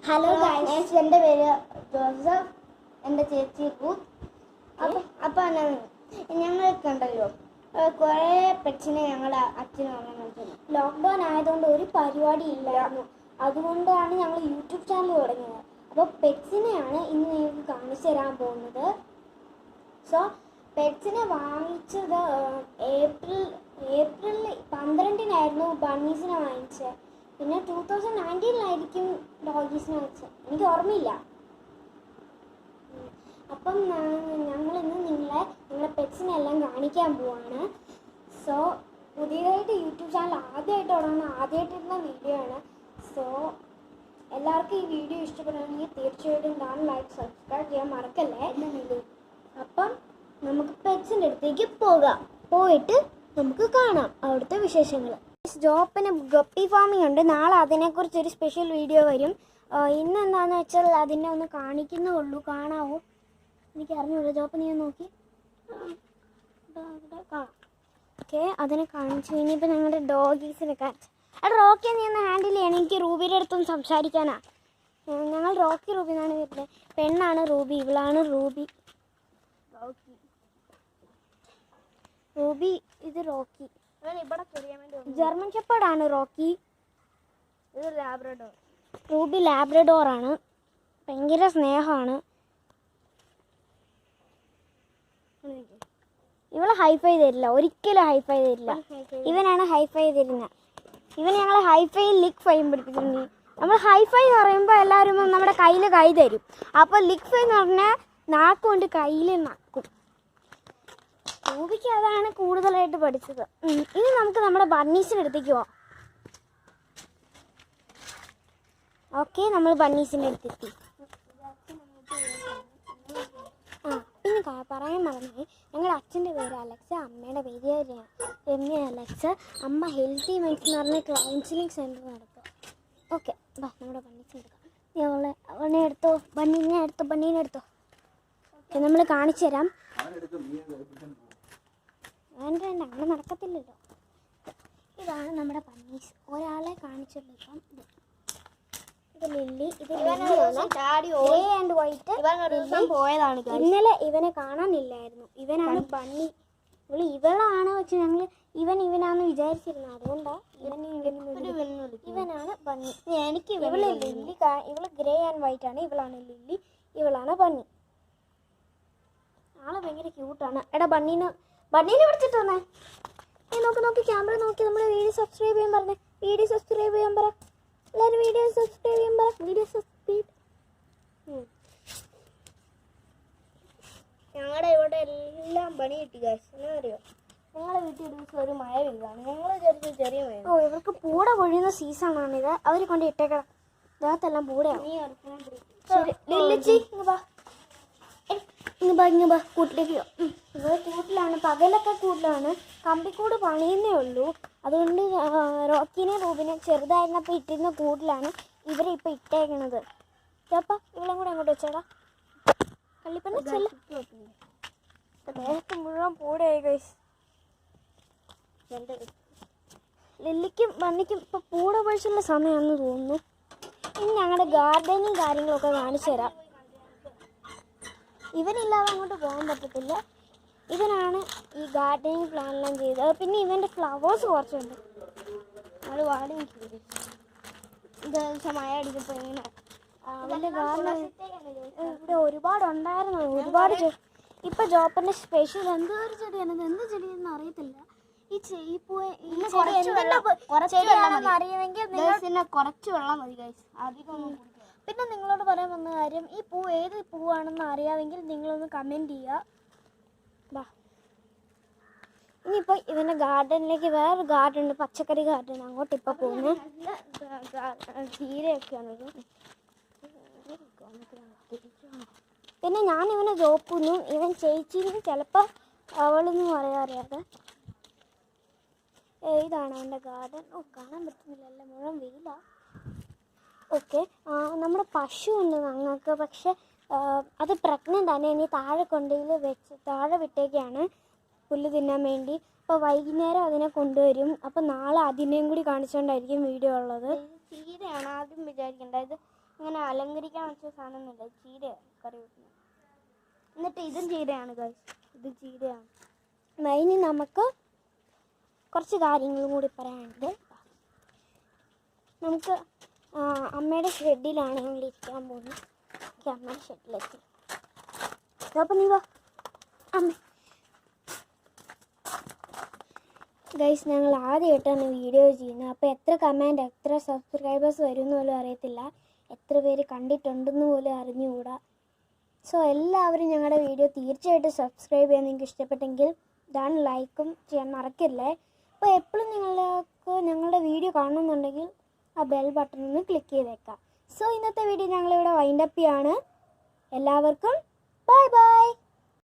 Hello guys, എൻ്റെ പേര് Joseph, എൻ്റെ ചേച്ചി റൂത്ത്. അപ്പം ഞങ്ങൾക്കുണ്ടല്ലോ കുറേ പെറ്റ്സിനെ ഞങ്ങളുടെ അച്ഛനും അമ്മയും ലോക്ക്ഡൗൺ ആയതുകൊണ്ട് ഒരു പരിപാടി ഇല്ലായിരുന്നു. അതുകൊണ്ടാണ് ഞങ്ങൾ യൂട്യൂബ് ചാനൽ തുടങ്ങിയത്. അപ്പോൾ പെറ്റ്സിനെയാണ് ഇന്ന് നിങ്ങൾക്ക് കാണിച്ചു തരാൻ പോകുന്നത്. സോ പെറ്റ്സിനെ വാങ്ങിച്ചത് ഏപ്രിൽ 12-നായിരുന്നു ബണ്ണീസിനെ വാങ്ങിച്ചത്. പിന്നെ 2019-ലായിരിക്കും ഡോഗീസിനെ വാങ്ങിച്ചത്, എനിക്ക് ഓർമ്മയില്ല. അപ്പം ഞങ്ങളിന്ന് നിങ്ങളെ പെറ്റ്സിനെ എല്ലാം കാണിക്കാൻ പോവാണ്. സോ പുതിയതായിട്ട് യൂട്യൂബ് ചാനൽ ആദ്യമായിട്ടിടുന്ന വീഡിയോ ആണ്. സോ എല്ലാവർക്കും ഈ വീഡിയോ ഇഷ്ടപ്പെടുകയാണെങ്കിൽ തീർച്ചയായിട്ടും ലൈക്ക് സബ്സ്ക്രൈബ് ചെയ്യാൻ മറക്കല്ലേ. അപ്പം നമുക്ക് പെറ്റ്സിൻ്റെ അടുത്തേക്ക് പോയിട്ട് നമുക്ക് കാണാം അവിടുത്തെ വിശേഷങ്ങൾ. ജോപ്പന് ഗപ്പി ഫാമിംഗ് ഉണ്ട്. നാളെ അതിനെക്കുറിച്ചൊരു സ്പെഷ്യൽ വീഡിയോ വരും. ഇന്ന് എന്താണെന്ന് വെച്ചാൽ അതിനെ ഒന്ന് കാണിക്കുന്നേ ഉള്ളൂ. കാണാവോ എനിക്ക് അറിഞ്ഞൂടാ. ജോപ്പ നീ നോക്കി ഓക്കെ, അതിനെ കാണിച്ചു. ഇനിയിപ്പോൾ ഞങ്ങളുടെ ഡോഗീസിനെ കാണിച്ചു. റോക്കി നീ ഒന്ന് ഹാൻഡിൽ ചെയ്യണം. എനിക്ക് റൂബിയുടെ അടുത്തൊന്ന് സംസാരിക്കാനാ. ഞങ്ങൾ റൂബി എന്നാണ് വരുന്നത്. പെണ്ണാണ് റൂബി, ഇവളാണ് റൂബി. ഇത് റോക്കി. ജർമ്മൻ ഷെപ്പേർഡാണ് റോക്കി. ഇത് ലാബ്രഡോർ. റൂബി ലാബ്രഡോറാണ്. ഭയങ്കര സ്നേഹമാണ്. ഇവളെ ഹൈഫൈ തരില്ല, ഒരിക്കലും ഹൈഫൈ തരില്ല. ഇവനാണ് ഹൈഫൈ തരുന്നത്. ഇവൻ ഞങ്ങൾ ഹൈഫൈ ലിക് ഫൈം പഠിപ്പിച്ചിട്ടുണ്ട്. നമ്മൾ ഹൈഫൈ എന്ന് പറയുമ്പോൾ എല്ലാവരും നമ്മുടെ കയ്യിൽ കൈ തരും. അപ്പോൾ ലിക് ഫൈ എന്ന് പറഞ്ഞാൽ നാക്കുകൊണ്ട് കയ്യിൽ നക്കും. റൂബിക്ക് അതാണ് കൂടുതലായിട്ട് പഠിച്ചത്. ഇനി നമുക്ക് നമ്മുടെ ബണ്ണീസിൻ്റെ അടുത്തേക്ക് പോവാം. ഓക്കെ, നമ്മൾ ബണ്ണീസിൻ്റെ അടുത്തെത്തി. പിന്നെ പറയാൻ മറന്നു, ഞങ്ങളുടെ അച്ഛൻ്റെ പേര് അലക്സ, അമ്മയുടെ പേര് രമ്യ അലക്സ. അമ്മ ഹെൽത്തി മൈൻഡ്സ് എന്ന് പറഞ്ഞ കൗൺസിലിംഗ് സെൻറ്റർ നടത്തുക. ഓക്കെ, നമ്മുടെ ബണ്ണീസിനെ എടുക്കാം. അവളെ എടുത്തോ, ബണ്ണീനെ എടുത്തോ. ഓക്കെ, നമ്മൾ കാണിച്ചു തരാം. വേണ്ട, അങ്ങനെ നടക്കത്തില്ലല്ലോ. ഇതാണ് നമ്മുടെ ബണ്ണീസ്. ഒരാളെ കാണിച്ചുള്ളൂ. ഇപ്പം ഇത് ലില്ലി, ഇത് ഗ്രേ ആൻഡ് വൈറ്റ് പോയതാണ്. ഇന്നലെ ഇവനെ കാണാനില്ലായിരുന്നു. ഇവനാണ് ബണ്ണി. ഇവളാണ് വെച്ച് ഞങ്ങൾ ഇവനാന്ന് വിചാരിച്ചിരുന്നത്. അതുകൊണ്ടാണ് ഇവനാണ് ബണ്ണി. എനിക്ക് ഇവള് ലില്ലി, ഇവള് ഗ്രേ ആൻഡ് വൈറ്റ് ആണ്. ഇവളാണ് ലില്ലി, ഇവളാണ് ബണ്ണി. ആള് ഭയങ്കര ക്യൂട്ടാണ്. എടാ ബണ്ണീനെ വിളിച്ചിട്ട് വന്നേ. നോക്കി ക്യാമറ നോക്കി. നമ്മൾ വീഡിയോ സബ്സ്ക്രൈബ് ചെയ്യാൻ പറഞ്ഞേ. വീഡിയോ സബ്സ്ക്രൈബ് ചെയ്യാൻ പറ. എല്ലാവരും വീഡിയോ സബ്സ്ക്രൈബ് ചെയ്യാൻ പറ. Video subscribe. ഞങ്ങളുടെ ഇവിടെ എല്ലാം പണി കിട്ടി ഗൈസ്. എന്നാ അറിയോ, ഞങ്ങളുടെ വീട്ടിൽ ഒരു ദിവസം ഒരു മഴ പെയ്താണ്. ഞങ്ങൾ വിചാരിച്ചു ചെറിയ മഴ. ഇവർക്ക് പൂട പൊഴിയുന്ന സീസണാണിത്. അവർ കൊണ്ട് ഇട്ടേക്കണം. ദേഹത്തെല്ലാം പൂടയാണ്. കൂട്ടിലേക്ക് ഇവിടെ കൂട്ടിലാണ്. പകലൊക്കെ കൂട്ടിലാണ്. കമ്പിക്കൂട് പണിയുന്നേ ഉള്ളൂ. അതുകൊണ്ട് റോക്കിനെ റൂബിനെ ചെറുതായിരുന്നപ്പോൾ ഇട്ടിരുന്ന കൂട്ടിലാണ് ഇവരെ ഇപ്പം ഇട്ടേക്കണത്. ചേപ്പാ ഇവളെ കൂടെ അങ്ങോട്ട് വെച്ചേടാ. കള്ളിപ്പണ്ണ ചെല്ല. ദേഹത്ത് മുഴുവൻ പൂടയായി ഗൈസ്. ലില്ലിക്കും ബണ്ണിക്കും ഇപ്പം പൂട പൊഴിച്ചുള്ള സമയമാണെന്ന് തോന്നുന്നു. ഇനി ഞങ്ങളുടെ ഗാർഡനും കാര്യങ്ങളൊക്കെ കാണിച്ചു തരാം. ഇവനില്ലാതെ അങ്ങോട്ട് പോകാൻ പറ്റത്തില്ല. ഇവനാണ് ഈ ഗാർഡനിങ് പ്ലാനെല്ലാം ചെയ്തത്. പിന്നെ ഇവൻ്റെ ഫ്ലവേഴ്സ് കുറച്ചുണ്ട്. അത് വാടി മഴ അടിക്കുമ്പോൾ ഇങ്ങനെ അവൻ്റെ ഗാർഡൻ ഇവിടെ ഒരുപാടുണ്ടായിരുന്നു. ഇപ്പം ജോപ്പൻ്റെ സ്പെഷ്യൽ എന്തോ ഒരു ചെടിയാണ്. എന്ത് ചെടിയെന്ന് അറിയത്തില്ല. ഈ ചെടിയാണെന്ന് അറിയുമെങ്കിൽ കുറച്ച് വെള്ളം മതി ഗൈസ്, അധികം. പിന്നെ നിങ്ങളോട് പറയാൻ വന്ന കാര്യം, ഈ പൂ ഏത് പൂവാണെന്ന് അറിയാമെങ്കിൽ നിങ്ങളൊന്ന് കമൻറ്റ് ചെയ്യുക. ഇനിയിപ്പോൾ ഇവൻ്റെ ഗാർഡനിലേക്ക് വേറൊരു ഗാർഡൻ ഉണ്ട്, പച്ചക്കറി ഗാർഡൻ. അങ്ങോട്ട് ഇപ്പോൾ പോകുന്നത് ചീരയൊക്കെയാണത്. പിന്നെ ഞാൻ ഇവനെ ജോക്കുന്നു, ഇവൻ ചേച്ചിന്ന് ചിലപ്പോൾ അവളൊന്നും അറിയാതെ. ഇതാണ് അവൻ്റെ ഗാർഡൻ. കാണാൻ പറ്റുന്നില്ല, മുഴുവൻ വെയിലാണ്. ഓക്കെ, നമ്മുടെ പശു ഉണ്ട് ഞങ്ങൾക്ക്. പക്ഷെ അത് പ്രഗ്നൻ്റ് ആണ്. ഇനി താഴെ വിട്ടേക്കാണ് പുല്ല് തിന്നാൻ വേണ്ടി. അപ്പോൾ വൈകുന്നേരം അതിനെ കൊണ്ടുവരും. അപ്പോൾ നാളെ അതിനെയും കൂടി കാണിച്ചുകൊണ്ടായിരിക്കും വീഡിയോ ഉള്ളത്. ചീരയാണ് ആദ്യം വിചാരിക്കേണ്ടത്. അങ്ങനെ ഇങ്ങനെ അലങ്കരിക്കാൻ വെച്ച സാധനമൊന്നുമില്ല, ചീര കറി വെക്കുന്നത്. എന്നിട്ട് ഇതും ചീരയാണ് ഗൈസ്, ഇത് ചീരയാണ്. ഇനി നമുക്ക് കുറച്ച് കാര്യങ്ങളും കൂടി പറയാനുണ്ട്. നമുക്ക് അമ്മയുടെ ഷെഡിലാണ് ഞങ്ങൾ ഇരിക്കാൻ പോകുന്നത്. അമ്മയുടെ ഷെഡിലെത്തി. അപ്പം നീ വാ അമ്മ. ഗൈസ്, ഞങ്ങൾ ആദ്യമായിട്ടാണ് വീഡിയോ ചെയ്യുന്നത്. അപ്പോൾ എത്ര കമൻറ്റ്, എത്ര സബ്സ്ക്രൈബേഴ്സ് വരുമെന്ന് പോലും അറിയത്തില്ല, എത്ര പേര് കണ്ടിട്ടുണ്ടെന്ന് പോലും അറിഞ്ഞുകൂടാ. സോ എല്ലാവരും ഞങ്ങളുടെ വീഡിയോ തീർച്ചയായിട്ടും സബ്സ്ക്രൈബ് ചെയ്യാൻ നിങ്ങൾക്ക് ഇഷ്ടപ്പെട്ടെങ്കിൽ ഇതാണ് ലൈക്കും ചെയ്യാൻ മറക്കല്ലേ. അപ്പോൾ എപ്പോഴും നിങ്ങൾക്ക് ഞങ്ങളുടെ വീഡിയോ കാണുന്നുണ്ടെങ്കിൽ ആ ബെൽ ബട്ടൺ ഒന്ന് ക്ലിക്ക് ചെയ്തേക്കാം. സോ ഇന്നത്തെ വീഡിയോ ഞങ്ങളിവിടെ വൈൻഡപ്പ് ചെയ്യാണ്. എല്ലാവർക്കും ബൈ ബൈ.